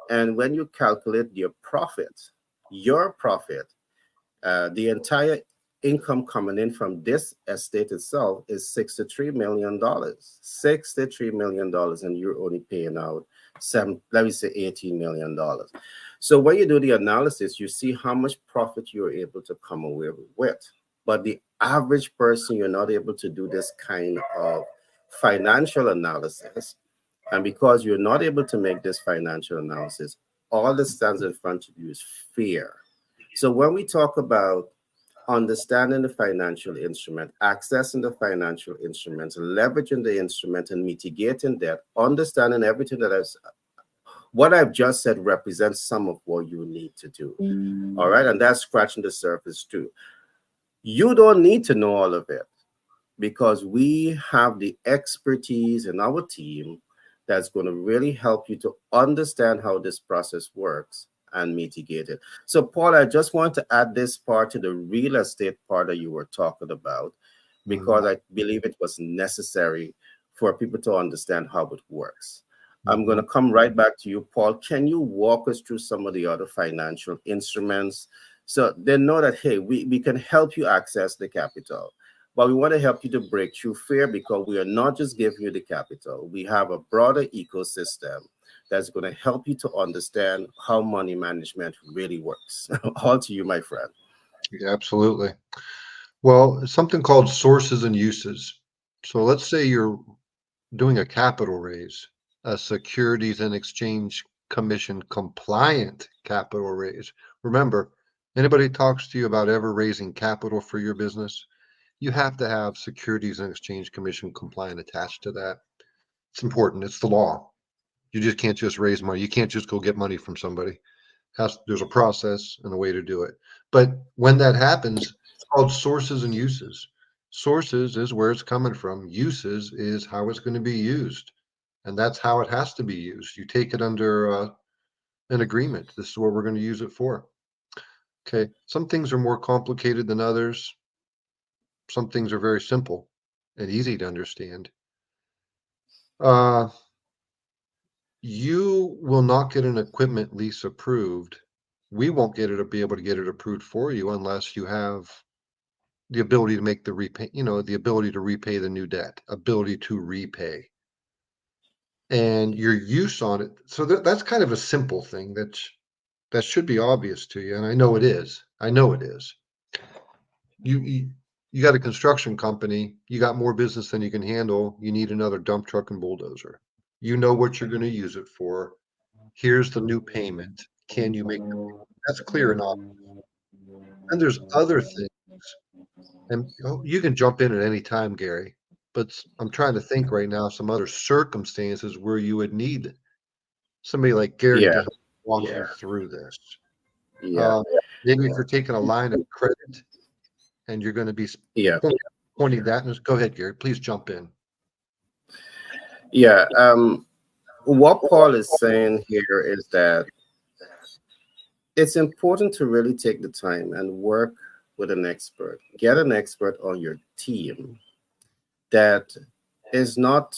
And when you calculate your profit, the entire income coming in from this estate itself is $63 million. $63 million, and you're only paying out let me say $18 million. So when you do the analysis, you see how much profit you're able to come away with. But the average person, you're not able to do this kind of financial analysis. And because you're not able to make this financial analysis, all that stands in front of you is fear. So when we talk about understanding the financial instrument, accessing the financial instruments, leveraging the instrument, and mitigating debt, understanding everything what I've just said represents some of what you need to do. All right. And that's scratching the surface too. You don't need to know all of it, because we have the expertise in our team that's going to really help you to understand how this process works and mitigate it. So, Paul, I just want to add this part to the real estate part that you were talking about, because I believe it was necessary for people to understand how it works. I'm going to come right back to you, Paul. Can you walk us through some of the other financial instruments so they know that, hey, we can help you access the capital, but we want to help you to break through fear, because we are not just giving you the capital. We have a broader ecosystem that's going to help you to understand how money management really works. All to you, my friend. Yeah, absolutely. Well, something called sources and uses. So let's say you're doing a capital raise, a Securities and Exchange Commission compliant capital raise. Remember, anybody talks to you about ever raising capital for your business, you have to have Securities and Exchange Commission compliant attached to that. It's important. It's the law. You just can't just raise money. You can't just go get money from somebody. There's a process and a way to do it. But when that happens, it's called sources and uses. Sources is where it's coming from. Uses is how it's going to be used. And that's how it has to be used. You take it under an agreement. This is what we're going to use it for. Okay. Some things are more complicated than others. Some things are very simple and easy to understand. You will not get an equipment lease approved. We won't be able to get it approved for you unless you have the ability to make the repay, the ability to repay the new debt, ability to repay, and your use on it. So that's kind of a simple thing that should be obvious to you, and I know it is. I know it is. You got a construction company. You got more business than you can handle. You need another dump truck and bulldozer. You know what you're going to use it for. Here's the new payment. Can you make that's clear enough? And there's other things, and you can jump in at any time, Gary. but I'm trying to think right now some other circumstances where you would need somebody like Gary to Yeah, help walk you through this. yeah, Uh, maybe if you're taking a line of credit and you're going to be yeah, point- pointing that. Go ahead, Gary. Please jump in. yeah. What Paul is saying here is that it's important to really take the time and work with an expert. Get an expert on your team that is not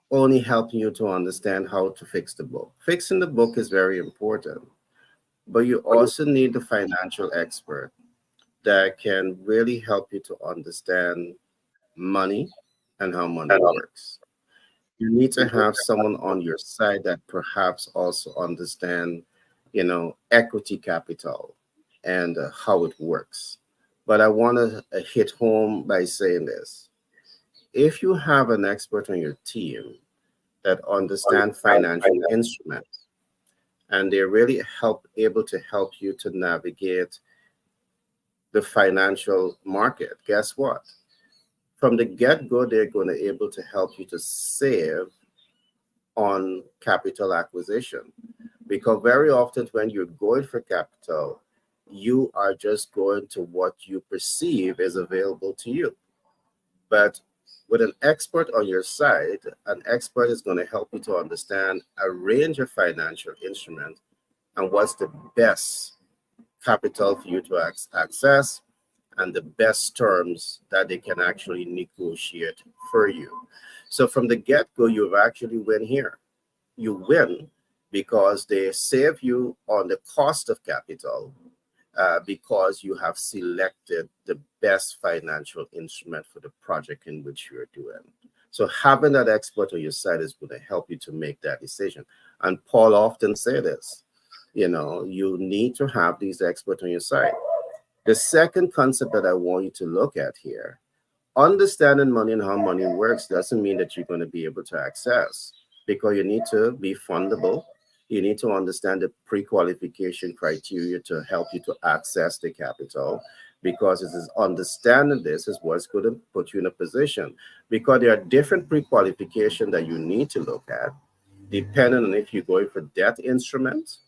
only helping you to understand how to fix the book. Fixing the book is very important, but you also need the financial expert that can really help you to understand money and how money works. You need to have someone on your side that perhaps also understand, equity capital and how it works. But I want to hit home by saying this. If you have an expert on your team that understand financial instruments and they're really able to help you to navigate the financial market, guess what? From the get-go, they're going to able to help you to save on capital acquisition, because very often when you're going for capital, you are just going to what you perceive is available to you. But with an expert on your side, an expert is going to help you to understand a range of financial instruments and what's the best capital for you to access and the best terms that they can actually negotiate for you. So from the get-go, you've actually win here. You win because they save you on the cost of capital, because you have selected the best financial instrument for the project in which you're doing. So having that expert on your side is going to help you to make that decision. And Paul often say this, you need to have these experts on your side. The second concept that I want you to look at here, understanding money and how money works doesn't mean that you're going to be able to access, because you need to be fundable. You need to understand the pre-qualification criteria to help you to access the capital, because it is understanding this is what's going to put you in a position, because there are different pre-qualification that you need to look at depending on if you're going for debt instruments,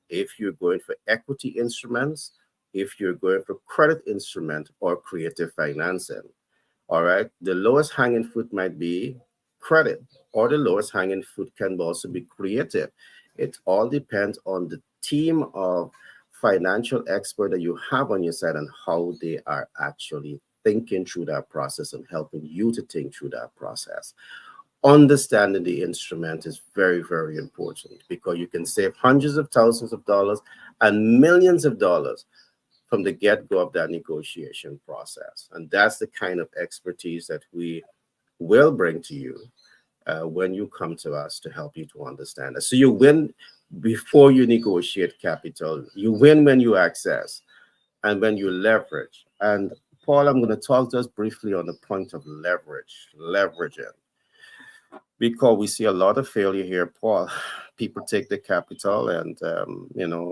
if you're going for equity instruments, if you're going for credit instrument or creative financing. All right. The lowest hanging fruit might be credit, or the lowest hanging fruit can also be creative. It all depends on the team of financial expert that you have on your side and how they are actually thinking through that process and helping you to think through that process. Understanding the instrument is very, very important, because you can save hundreds of thousands of dollars and millions of dollars from the get-go of that negotiation process. And that's the kind of expertise that we will bring to you when you come to us to help you to understand it. So you win before you negotiate capital. You win when you access and when you leverage. And Paul, I'm going to talk just briefly on the point of leveraging, because we see a lot of failure here, Paul. People take the capital and,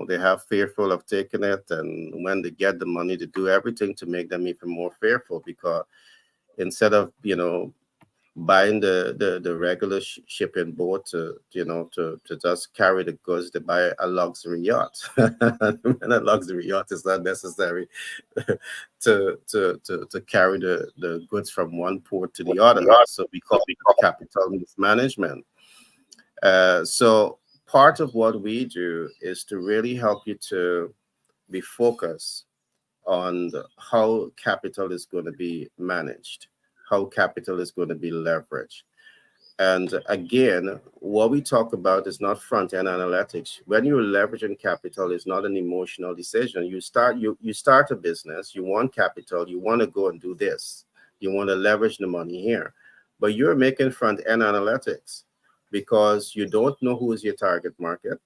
they have fearful of taking it. And when they get the money, they do everything to make them even more fearful, because instead of, buying the regular shipping boat to just carry the goods, they buy a luxury yacht. And a luxury yacht is not necessary to carry the goods from one port to the other. So we call it capital mismanagement. So part of what we do is to really help you to be focused on how capital is going to be managed, how capital is going to be leveraged. And again, what we talk about is not front end analytics. When you're leveraging capital, it's not an emotional decision. You start a business, you want capital, you want to go and do this, you want to leverage the money here, but you're making front end analytics because you don't know who is your target market.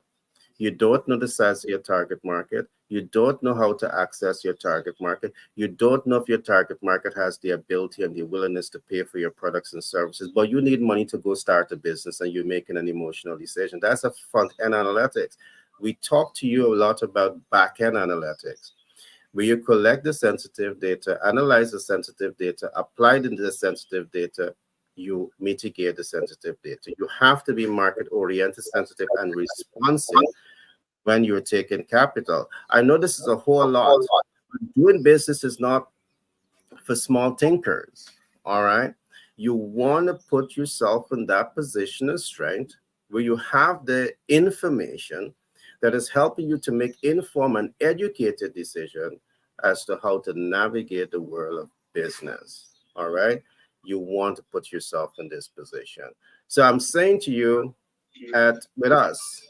You don't know the size of your target market. You don't know how to access your target market. You don't know if your target market has the ability and the willingness to pay for your products and services, but you need money to go start a business and you're making an emotional decision. That's a front end analytics. We talk to you a lot about back end analytics, where you collect the sensitive data, analyze the sensitive data, apply the sensitive data, you mitigate the sensitive data. You have to be market oriented, sensitive, and responsive when you're taking capital. I know this is a whole lot. Doing business is not for small thinkers. All right. You want to put yourself in that position of strength where you have the information that is helping you to make informed and educated decision as to how to navigate the world of business. All right. You want to put yourself in this position. So I'm saying to you, at with us,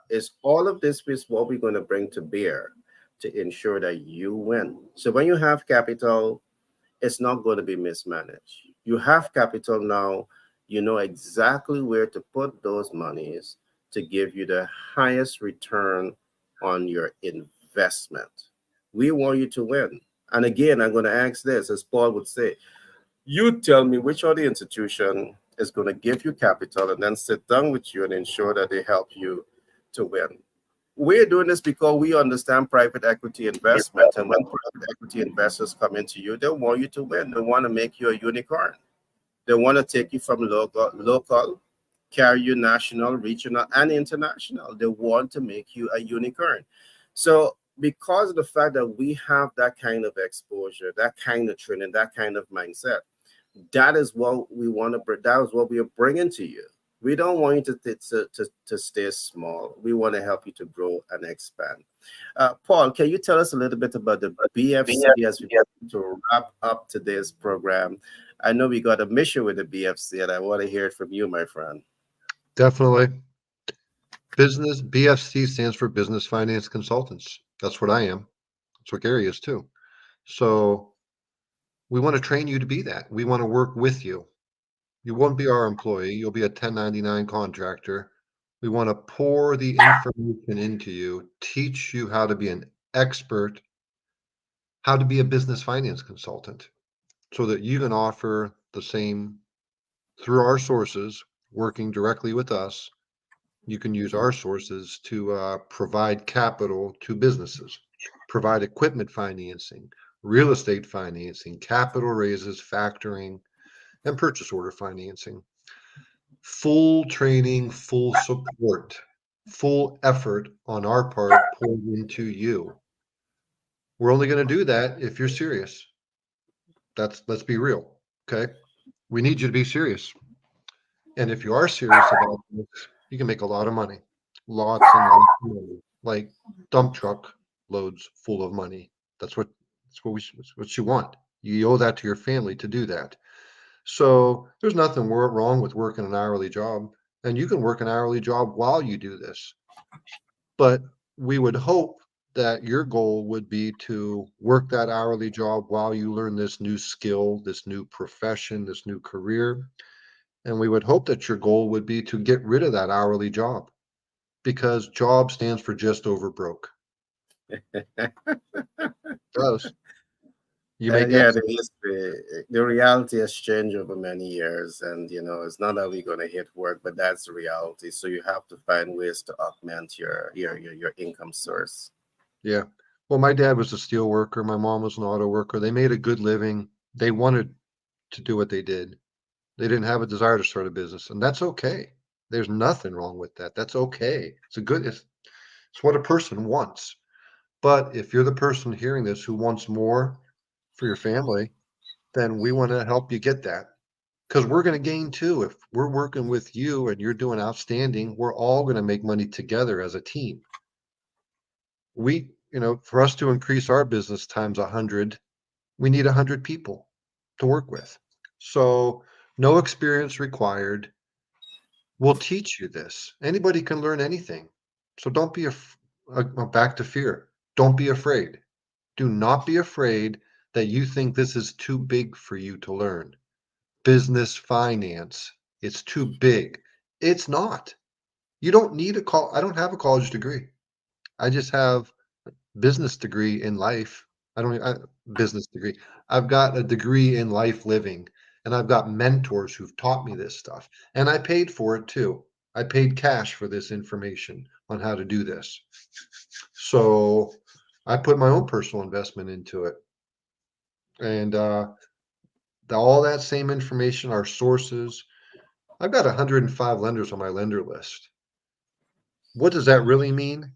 is all of this is what we're going to bring to bear to ensure that you win. So when you have capital, it's not going to be mismanaged. You have capital now, you know exactly where to put those monies to give you the highest return on your investment. We want you to win. And again, I'm going to ask this, as Paul would say, you tell me which other institution is going to give you capital and then sit down with you and ensure that they help you to win. We're doing this because we understand private equity investment. And when private equity investors come into you, they want you to win. They want to make you a unicorn. They want to take you from local, carry you national, regional, and international. They want to make you a unicorn. So, because of the fact that we have that kind of exposure, that kind of training, that kind of mindset, that is what we want to bring. That is what we are bringing to you. We don't want you to stay small. We want to help you to grow and expand. Paul, can you tell us a little bit about the BFC as we get to wrap up today's program? I know we got a mission with the BFC, and I want to hear it from you, my friend. Definitely. Business BFC stands for Business Finance Consultants. That's what I am. That's what Gary is too. So we want to train you to be that. We want to work with you. You won't be our employee. You'll be a 1099 contractor. We want to pour the information into you, teach you how to be an expert, how to be a business finance consultant, so that you can offer the same through our sources, working directly with us. You can use our sources to provide capital to businesses, provide equipment financing, real estate financing, capital raises, factoring, and purchase order financing. Full training, full support, full effort on our part poured into you. We're only going to do that if you're serious. Let's be real. Okay. We need you to be serious. And if you are serious about this, you can make a lot of money. Lots and lots of money. Like dump truck loads full of money. That's what you want. You owe that to your family to do that. So there's nothing wrong with working an hourly job, and you can work an hourly job while you do this. But we would hope that your goal would be to work that hourly job while you learn this new skill, this new profession, this new career. And we would hope that your goal would be to get rid of that hourly job, because job stands for just over broke. It does. You make Yeah, ends the reality has changed over many years, and it's not that we're going to hit work, but that's the reality. So you have to find ways to augment your income source. Yeah. Well, my dad was a steel worker. My mom was an auto worker. They made a good living. They wanted to do what they did. They didn't have a desire to start a business, and that's okay. There's nothing wrong with that. That's okay. It's what a person wants. But if you're the person hearing this who wants more for your family, then we want to help you get that, because we're going to gain too. If we're working with you and you're doing outstanding, we're all going to make money together as a team. For us to increase our business times 100, we need 100 people to work with. So no experience required. We'll teach you this. Anybody can learn anything. So don't be back to fear. Don't be afraid. Do not be afraid that you think this is too big for you to learn. Business finance, it's too big. It's not. You don't need I don't have a college degree. I just have business degree in life. Business degree. I've got a degree in life living, and I've got mentors who've taught me this stuff, and I paid for it too. I paid cash for this information on how to do this. So I put my own personal investment into it. And all that same information, our sources. I've got 105 lenders on my lender list. What does that really mean?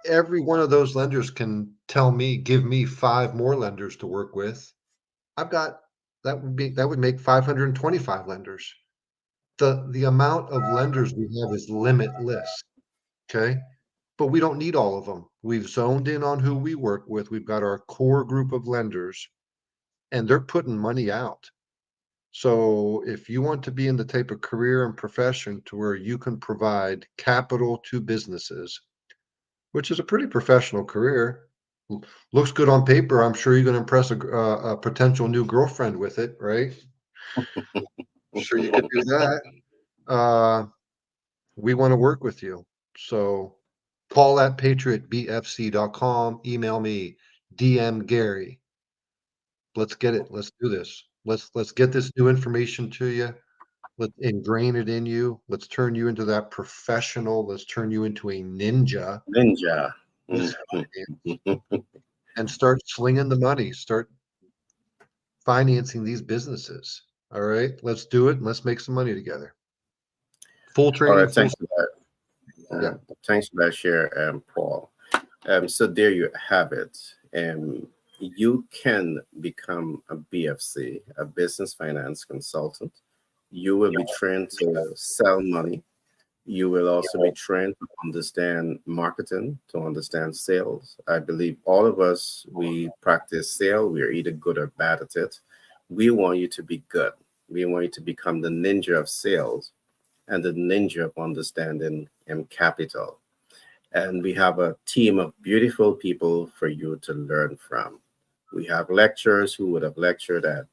Every one of those lenders can give me 5 more lenders to work with. I've got that would make 525 lenders. The amount of lenders we have is limitless, okay? But we don't need all of them. We've zoned in on who we work with. We've got our core group of lenders, and they're putting money out. So if you want to be in the type of career and profession to where you can provide capital to businesses, which is a pretty professional career, looks good on paper. I'm sure you're going to impress a potential new girlfriend with it, right? Sure, you could do that. We want to work with you. So call at patriotbfc.com, email me, DM Gary. Let's get it. Let's do this. Let's get this new information to you. Let's ingrain it in you. Let's turn you into that professional. Let's turn you into a ninja Ninja. and start slinging the money. Start financing these businesses. All right, let's do it. And let's make some money together. Full All training, right, full. thanks for that. Yeah. Thanks for that share, Paul. So there you have it. You can become a BFC, a business finance consultant. You will be trained to sell money. You will also be trained to understand marketing, to understand sales. I believe all of us, we practice sale. We are either good or bad at it. We want you to be good. We want you to become the ninja of sales and the ninja of understanding and capital. And we have a team of beautiful people for you to learn from. We have lecturers who would have lectured at,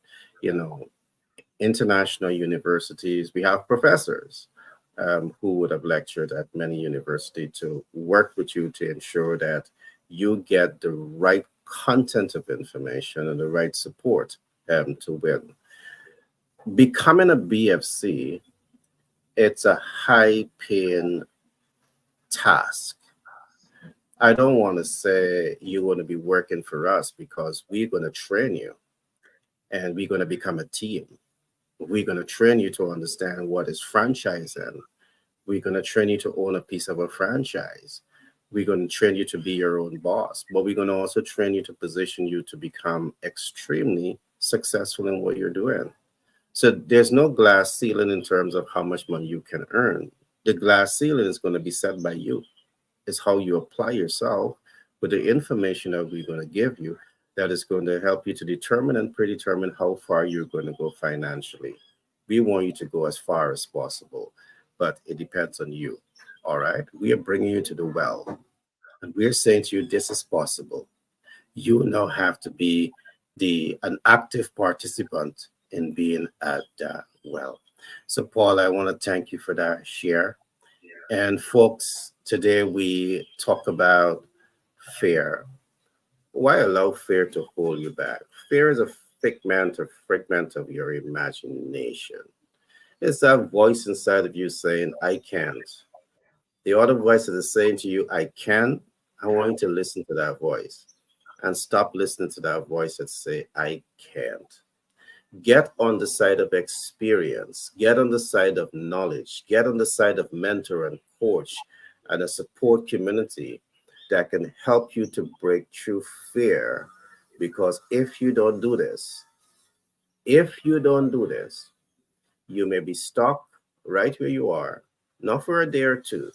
international universities. We have professors who would have lectured at many universities to work with you to ensure that you get the right content of information and the right support to win. Becoming a BFC, it's a high-paying task. I don't want to say you want to be working for us because we're going to train you and we're going to become a team. We're going to train you to understand what is franchising. We're going to train you to own a piece of a franchise. We're going to train you to be your own boss, but we're going to also train you to position you to become extremely successful in what you're doing. So there's no glass ceiling in terms of how much money you can earn. The glass ceiling is going to be set by you. It's how you apply yourself with the information that we're going to give you that is going to help you to determine and predetermine how far you're going to go financially. We want you to go as far as possible, but it depends on you. All right. We are bringing you to the well, and we're saying to you, this is possible. You now have to be an active participant in being at that well. So, Paul, I want to thank you for that share. And folks, today we talk about fear. Why allow fear to hold you back? Fear is a figment of your imagination. It's that voice inside of you saying, I can't. The other voice that is saying to you, I can. I want you to listen to that voice and stop listening to that voice that say, I can't. Get on the side of experience, get on the side of knowledge, get on the side of mentor and coach and a support community that can help you to break through fear. Because if you don't do this, you may be stuck right where you are, not for a day or two,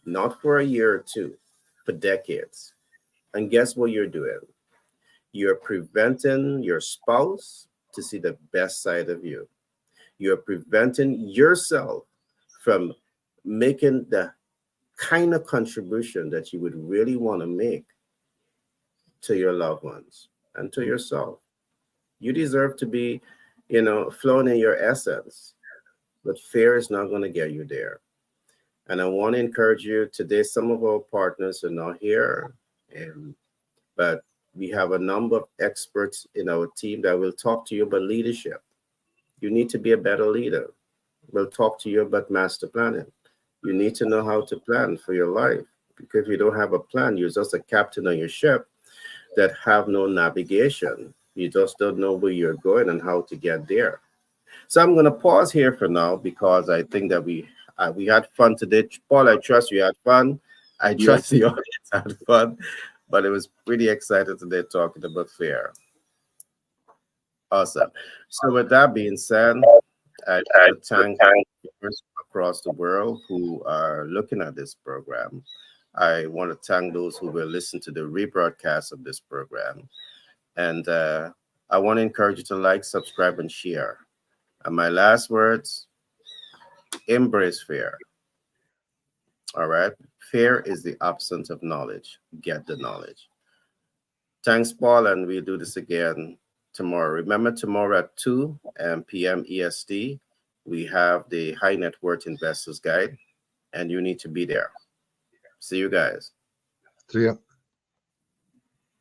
not for a year or two, for decades. And guess what you're doing? You're preventing your spouse to see the best side of you. You're preventing yourself from making the kind of contribution that you would really want to make to your loved ones and to yourself. You deserve to be, flown in your essence, but fear is not going to get you there. And I want to encourage you today. Some of our partners are not here, but we have a number of experts in our team that will talk to you about leadership. You need to be a better leader. We'll talk to you about master planning. You need to know how to plan for your life, because if you don't have a plan, you're just a captain on your ship that have no navigation. You just don't know where you're going and how to get there. So I'm going to pause here for now because I think that we had fun today. Paul, I trust you had fun. I Yes. trust the audience had fun, but it was pretty exciting today talking about fear. Awesome. So with that being said, I want to thank viewers across the world who are looking at this program. I want to thank those who will listen to the rebroadcast of this program. And I want to encourage you to like, subscribe, and share. And my last words, embrace fear. All right. Fear is the absence of knowledge. Get the knowledge. Thanks, Paul. And we'll do this again tomorrow. Remember, tomorrow at 2 p.m. EST, we have the High Net Worth Investors Guide, and you need to be there. See you guys. See ya.